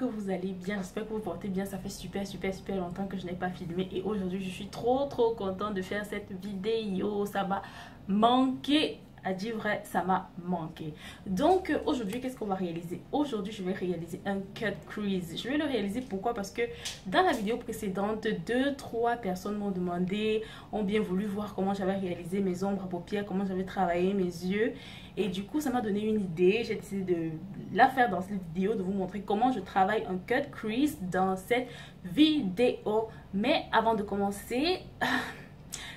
que vous allez bien, j'espère que vous portez bien. Ça fait super longtemps que je n'ai pas filmé et aujourd'hui je suis trop contente de faire cette vidéo. Ça m'a manqué, à dire vrai, ça m'a manqué. Donc aujourd'hui, qu'est-ce qu'on va réaliser? Aujourd'hui, je vais réaliser un cut crease. Je vais le réaliser pourquoi? Parce que dans la vidéo précédente, 2-3 personnes m'ont demandé, ont bien voulu voir comment j'avais réalisé mes ombres à paupières, comment j'avais travaillé mes yeux. Et du coup, ça m'a donné une idée. J'ai décidé de la faire dans cette vidéo, de vous montrer comment je travaille un cut crease dans cette vidéo. Mais avant de commencer,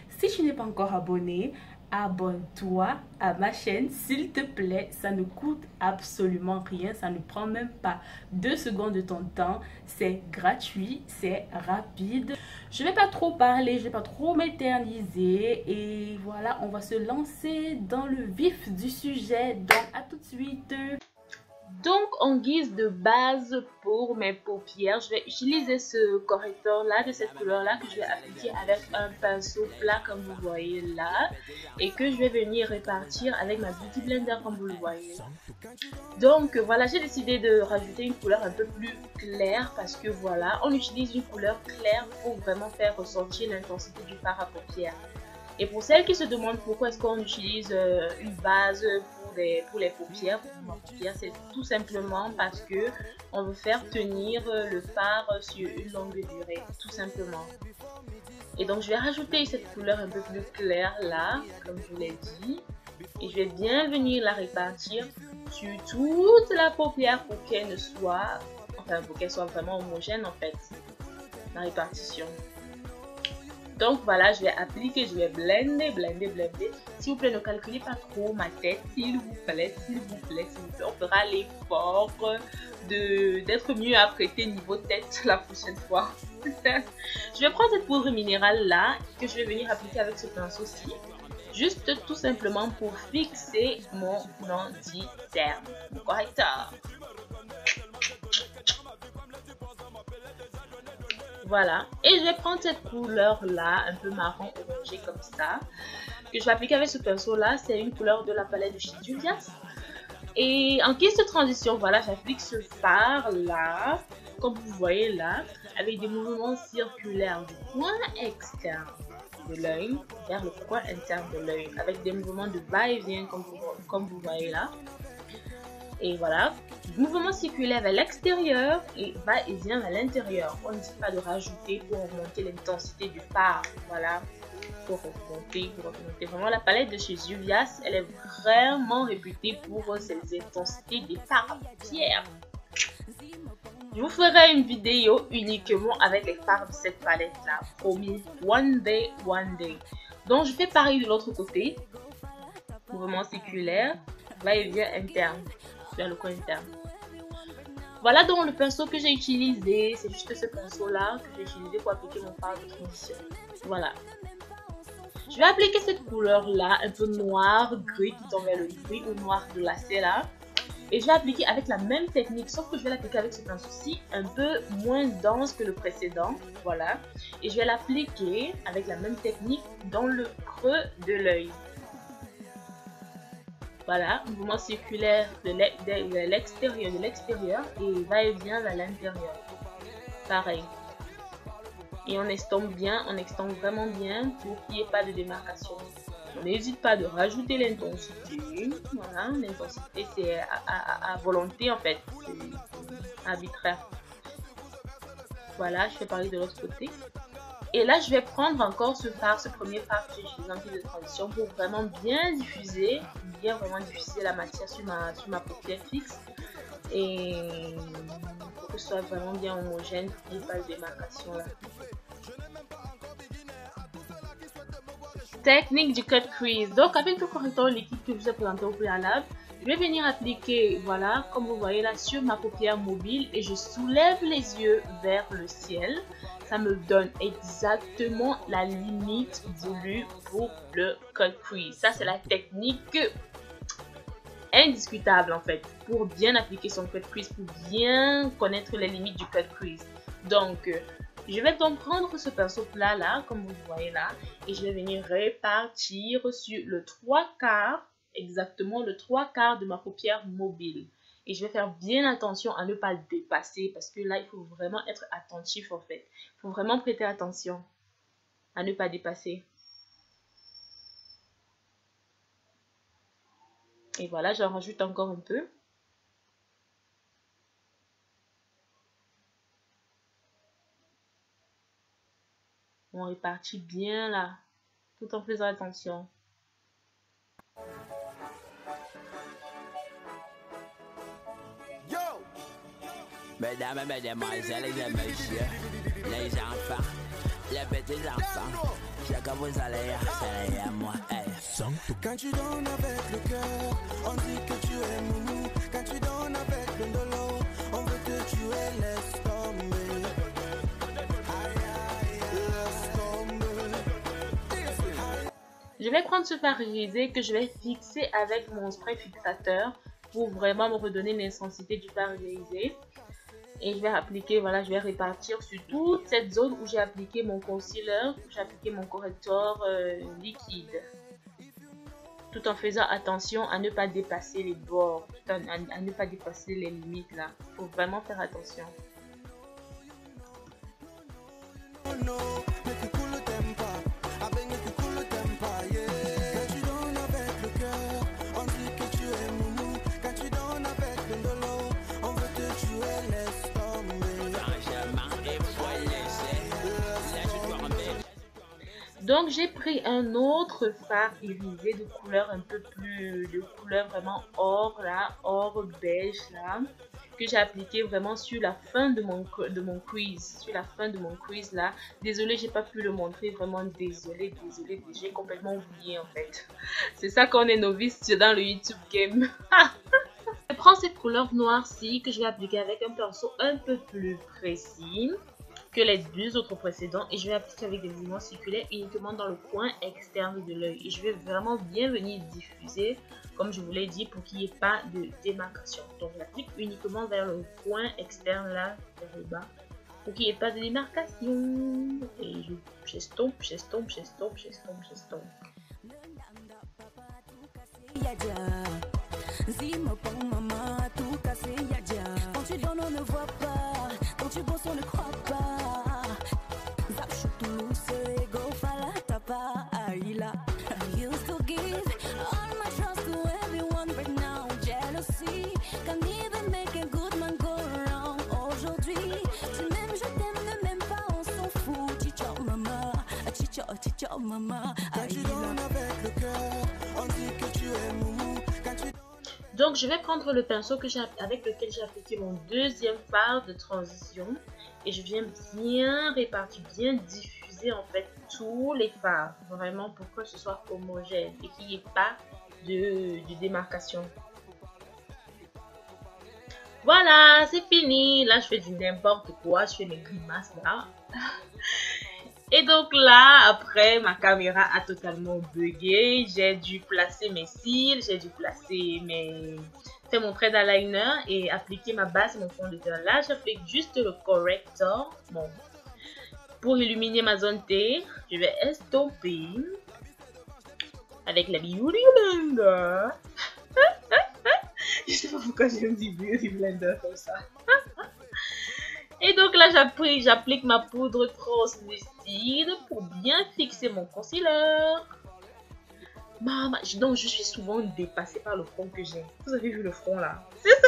si tu n'es pas encore abonné, abonne-toi à ma chaîne s'il te plaît. Ça ne coûte absolument rien, ça ne prend même pas 2 secondes de ton temps, c'est gratuit, c'est rapide. Je vais pas trop parler, je vais pas trop m'éterniser et voilà, on va se lancer dans le vif du sujet. Donc à tout de suite. Donc en guise de base pour mes paupières, je vais utiliser ce correcteur là de cette couleur là que je vais appliquer avec un pinceau plat comme vous voyez là et que je vais venir répartir avec ma beauty blender comme vous le voyez. Donc voilà, j'ai décidé de rajouter une couleur un peu plus claire parce que voilà, on utilise une couleur claire pour vraiment faire ressortir l'intensité du fard à paupières. Et pour celles qui se demandent pourquoi est-ce qu'on utilise une base pour les paupières, c'est tout simplement parce que on veut faire tenir le fard sur une longue durée, tout simplement. Et donc je vais rajouter cette couleur un peu plus claire là, comme je vous l'ai dit, et je vais bien venir la répartir sur toute la paupière pour qu'elle soit vraiment homogène en fait, la répartition. Donc voilà, je vais appliquer, je vais blender. S'il vous plaît, ne calculez pas trop ma tête, s'il vous plaît. On fera l'effort d'être mieux apprêté niveau tête la prochaine fois. Je vais prendre cette poudre minérale là, que je vais venir appliquer avec ce pinceau-ci. Juste tout simplement pour fixer mon anti-terne, mon correcteur. Voilà, et je vais prendre cette couleur là, un peu marron orangé comme ça, que je vais appliquer avec ce pinceau là. C'est une couleur de la palette de chez Juvia's. Et en guise de transition, voilà, j'applique ce fard là, comme vous voyez là, avec des mouvements circulaires du coin externe de l'œil vers le coin interne de l'œil, avec des mouvements de va-et-vient comme vous voyez là. Et voilà, mouvement circulaire vers l'extérieur et va-et-vient vers l'intérieur. On ne dit pas de rajouter pour augmenter l'intensité du fard. Voilà, pour augmenter. Vraiment, la palette de chez Juvia's, elle est vraiment réputée pour ses intensités des fards à paupières. Je vous ferai une vidéo uniquement avec les fards de cette palette là. Promis, one day. Donc, je fais pareil de l'autre côté. Mouvement circulaire, va-et-vient interne. Vers le coin interne. Voilà donc le pinceau que j'ai utilisé. C'est juste ce pinceau là que j'ai utilisé pour appliquer mon fard de transition. Voilà. Je vais appliquer cette couleur là, un peu noir, gris qui tend vers le gris ou noir glacé là. Et je vais appliquer avec la même technique, sauf que je vais l'appliquer avec ce pinceau-ci, un peu moins dense que le précédent. Voilà. Et je vais l'appliquer avec la même technique dans le creux de l'œil. Voilà, mouvement circulaire de l'extérieur et va-et-vient vers l'intérieur. Pareil. Et on estompe bien, on estompe vraiment bien pour qu'il n'y ait pas de démarcation. N'hésite pas de rajouter l'intensité. Voilà, l'intensité c'est à volonté en fait, c'est arbitraire. Voilà, je fais pareil de l'autre côté. Et là, je vais prendre encore ce fard, ce premier fard que j'ai utilisé en guise de transition pour vraiment bien diffuser la matière sur ma paupière fixe. Et pour que ce soit vraiment bien homogène, qu'il n'y ait pas de démarcation là. Technique du cut crease. Donc, avec le correcteur liquide que je vous ai présenté au préalable, je vais venir appliquer, voilà, comme vous voyez là, sur ma paupière mobile et je soulève les yeux vers le ciel. Ça me donne exactement la limite voulue pour le cut crease. Ça, c'est la technique indiscutable en fait pour bien appliquer son cut crease, pour bien connaître les limites du cut crease. Donc, je vais donc prendre ce pinceau plat là, comme vous voyez là, et je vais venir répartir sur le 3/4, exactement le 3/4 de ma paupière mobile. Et je vais faire bien attention à ne pas le dépasser parce que là, il faut vraiment être attentif en fait. Il faut vraiment prêter attention à ne pas dépasser. Et voilà, j'en rajoute encore un peu. On répartit bien là, tout en faisant attention. Mesdames et mesdemoiselles et messieurs, les enfants, les petits enfants, ce que vous allez à moi. Quand tu donnes avec le cœur, on dit que tu es mou. Quand tu donnes avec le lolo, on veut te tuer, laisse tomber. Laisse tomber. Je vais prendre ce fard irisé que je vais fixer avec mon spray fixateur pour vraiment me redonner l'intensité du fard irisé. Et je vais appliquer, voilà, je vais répartir sur toute cette zone où j'ai appliqué mon concealer, où j'ai appliqué mon correcteur liquide. Tout en faisant attention à ne pas dépasser les bords, à ne pas dépasser les limites là. Il faut vraiment faire attention. Donc j'ai pris un autre fard irisé de couleur un peu plus, de couleur vraiment or là, or beige là, que j'ai appliqué vraiment sur la fin de mon crease, sur la fin de mon crease là. Désolée, j'ai pas pu le montrer, vraiment désolée, j'ai complètement oublié en fait. C'est ça qu'on est novice dans le YouTube game. Je prends cette couleur noire-ci que je vais appliquer avec un pinceau un peu plus précis que les deux autres précédents et je vais appliquer avec des mouvements circulaires uniquement dans le coin externe de l'œil et je vais vraiment bien venir diffuser comme je vous l'ai dit pour qu'il n'y ait pas de démarcation. Donc j'applique uniquement vers le coin externe là vers le bas pour qu'il n'y ait pas de démarcation et j'estompe. Quand tu donnes, on ne voit pas. Quand tu bosses, on ne croit pas. I used to give all my trust to everyone, but now jealousy can even make a good man go wrong. Aujourd'hui, tu m'aimes, je t'aime, ne m'aime pas, on s'en fout. Chicha mama, chicha mama. Quand tu donnes avec le cœur, on dit que tu es mou. Donc je vais prendre le pinceau avec lequel j'ai appliqué mon deuxième fard de transition et je viens bien répartir, bien diffuser en fait tous les fards, vraiment pour que ce soit homogène et qu'il n'y ait pas de démarcation. Voilà, c'est fini. Là je fais du n'importe quoi, je fais mes grimaces là. Et donc là, après, ma caméra a totalement bugué. J'ai dû placer mes cils, j'ai dû placer faire mon trait d'eyeliner et appliquer ma base et mon fond de teint. Là, j'applique juste le corrector. Bon. Pour illuminer ma zone T, je vais estomper avec la Beauty Blender. Je sais pas pourquoi j'aime dire Beauty Blender comme ça. Et donc là, j'applique ma poudre translucide pour bien fixer mon concealer. Maman, donc je suis souvent dépassée par le front que j'ai. Vous avez vu le front là? C'est ça,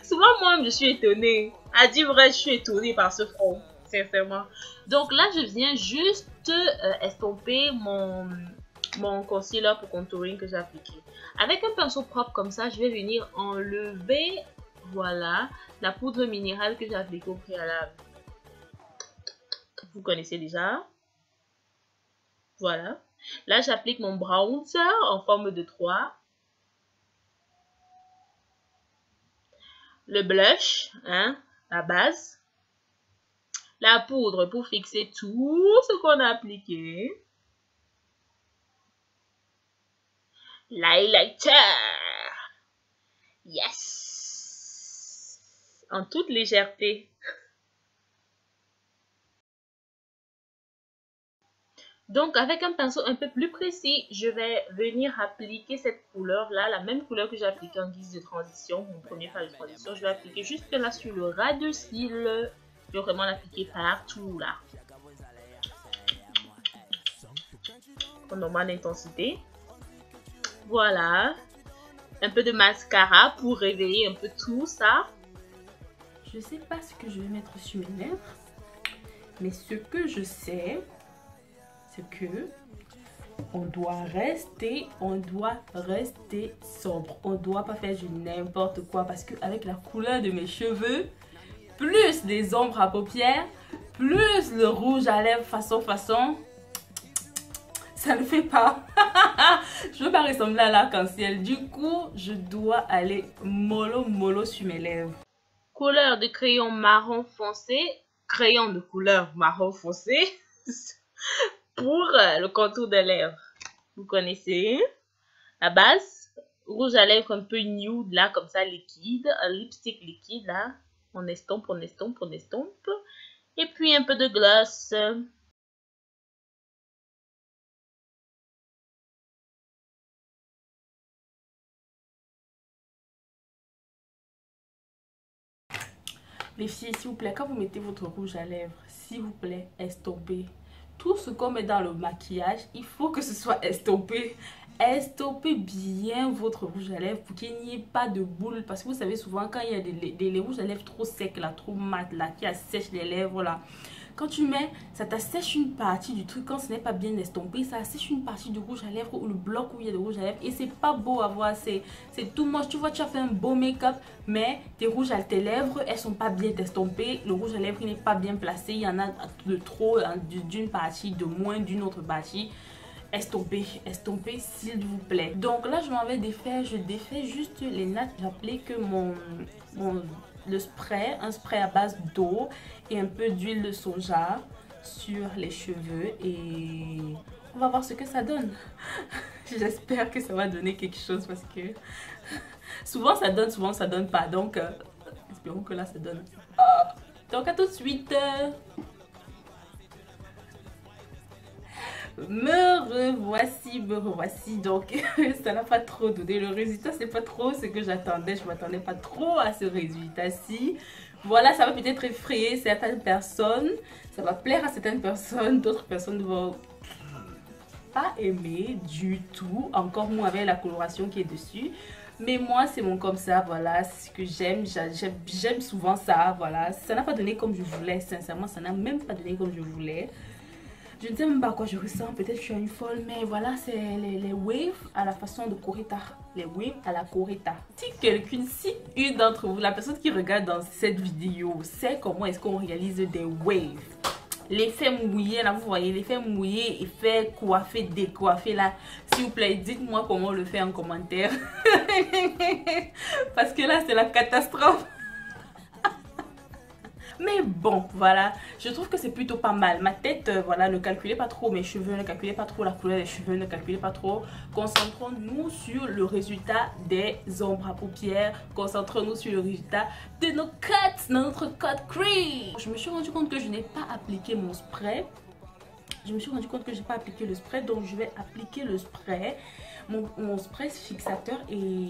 souvent moi je suis étonnée. À dire vrai, je suis étonnée par ce front, sincèrement. Donc là, je viens juste estomper mon concealer pour contouring que j'ai appliqué. Avec un pinceau propre comme ça, je vais venir enlever, voilà, la poudre minérale que j'ai appliquée au préalable. Vous connaissez déjà. Voilà. Là, j'applique mon bronzer en forme de 3. Le blush, hein, la base. La poudre pour fixer tout ce qu'on a appliqué. L'highlighter. Yes. En toute légèreté. Donc avec un pinceau un peu plus précis, je vais venir appliquer cette couleur là, la même couleur que j'ai appliquée en guise de transition, mon premier phase de transition. Je vais appliquer juste là sur le ras de cils. Je vais vraiment l'appliquer partout là. En normale intensité. Voilà. Un peu de mascara pour réveiller un peu tout ça. Je sais pas ce que je vais mettre sur mes lèvres. Mais ce que je sais, c'est que on doit rester sobre. On doit pas faire du n'importe quoi parce que avec la couleur de mes cheveux, plus les ombres à paupières, plus le rouge à lèvres façon, ça ne fait pas. Je veux pas ressembler à l'arc-en-ciel. Du coup, je dois aller mollo sur mes lèvres. Couleur de crayon marron foncé. Crayon de couleur marron foncé. Pour le contour des lèvres. Vous connaissez. La base. Rouge à lèvres un peu nude là, comme ça, liquide. Un lipstick liquide là. On estompe. Et puis un peu de gloss. Les filles, s'il vous plaît, quand vous mettez votre rouge à lèvres, s'il vous plaît, estompez. Tout ce qu'on met dans le maquillage, il faut que ce soit estompé. Estompez bien votre rouge à lèvres pour qu'il n'y ait pas de boule. Parce que vous savez, souvent, quand il y a des rouges à lèvres trop secs, là, trop mat, là, qui assèchent les lèvres, là. Quand tu mets, ça t'assèche une partie du truc. Quand ce n'est pas bien estompé, ça assèche une partie du rouge à lèvres ou le bloc où il y a de rouge à lèvres. Et c'est pas beau à voir. C'est tout moche. Tu vois, tu as fait un beau make-up, mais tes rouges à tes lèvres, elles sont pas bien estompées. Le rouge à lèvres, il n'est pas bien placé. Il y en a de trop d'une partie, de moins d'une autre partie. Estompez s'il vous plaît. Donc là, je m'en vais défaire. Je défais juste les nattes. J'appelais que le spray, un spray à base d'eau et un peu d'huile de soja sur les cheveux et on va voir ce que ça donne. J'espère que ça va donner quelque chose parce que souvent ça donne pas, donc espérons que là ça donne. Donc à tout de suite. Me revoici, donc ça n'a pas trop donné, le résultat c'est pas trop ce que j'attendais, je m'attendais pas trop à ce résultat-ci. Voilà, ça va peut-être effrayer certaines personnes, ça va plaire à certaines personnes, d'autres personnes ne vont pas aimer du tout, encore moins avec la coloration qui est dessus. Mais moi c'est mon comme ça, voilà, c'est ce que j'aime souvent ça, voilà. Ça n'a pas donné comme je voulais, sincèrement ça n'a même pas donné comme je voulais. Je ne sais même pas à quoi je ressens, peut-être je suis une folle, mais voilà, c'est les waves à la façon de Coretta. Les waves à la Coretta. Si une d'entre vous, la personne qui regarde dans cette vidéo, sait comment est-ce qu'on réalise des waves. L'effet mouillé, là, vous voyez, l'effet mouillé, effet coiffé, décoiffé, là. S'il vous plaît, dites-moi comment on le fait en commentaire. Parce que là, c'est la catastrophe. Mais bon, voilà, je trouve que c'est plutôt pas mal. Ma tête, voilà, ne calculez pas trop mes cheveux, ne calculez pas trop la couleur des cheveux, ne calculez pas trop. Concentrons-nous sur le résultat des ombres à paupières. Concentrons-nous sur le résultat de nos cuts, notre cut crease. Je me suis rendu compte que je n'ai pas appliqué mon spray. Je me suis rendu compte que je n'ai pas appliqué le spray, donc je vais appliquer le spray, mon spray fixateur et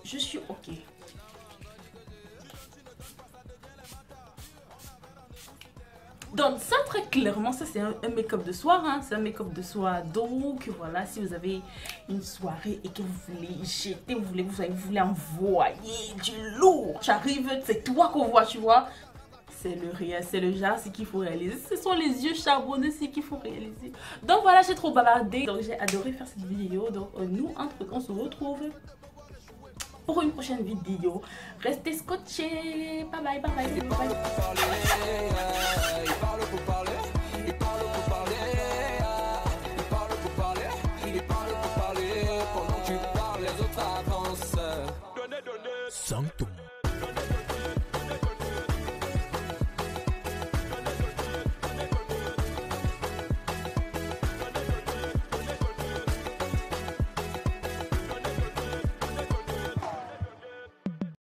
je suis ok. Donc ça très clairement, ça c'est un make-up de soir, hein. C'est un make-up de soir. Donc voilà, si vous avez une soirée et que vous voulez jeter, vous voulez envoyer du lourd, j'arrive, c'est toi qu'on voit, tu vois. C'est le réel, c'est le genre, c'est qu'il faut réaliser. Ce sont les yeux charbonneux, c'est qu'il faut réaliser. Donc voilà, j'ai trop bavardé. Donc j'ai adoré faire cette vidéo. Donc nous, on se retrouve pour une prochaine vidéo. Restez scotchés. Bye bye, bye bye.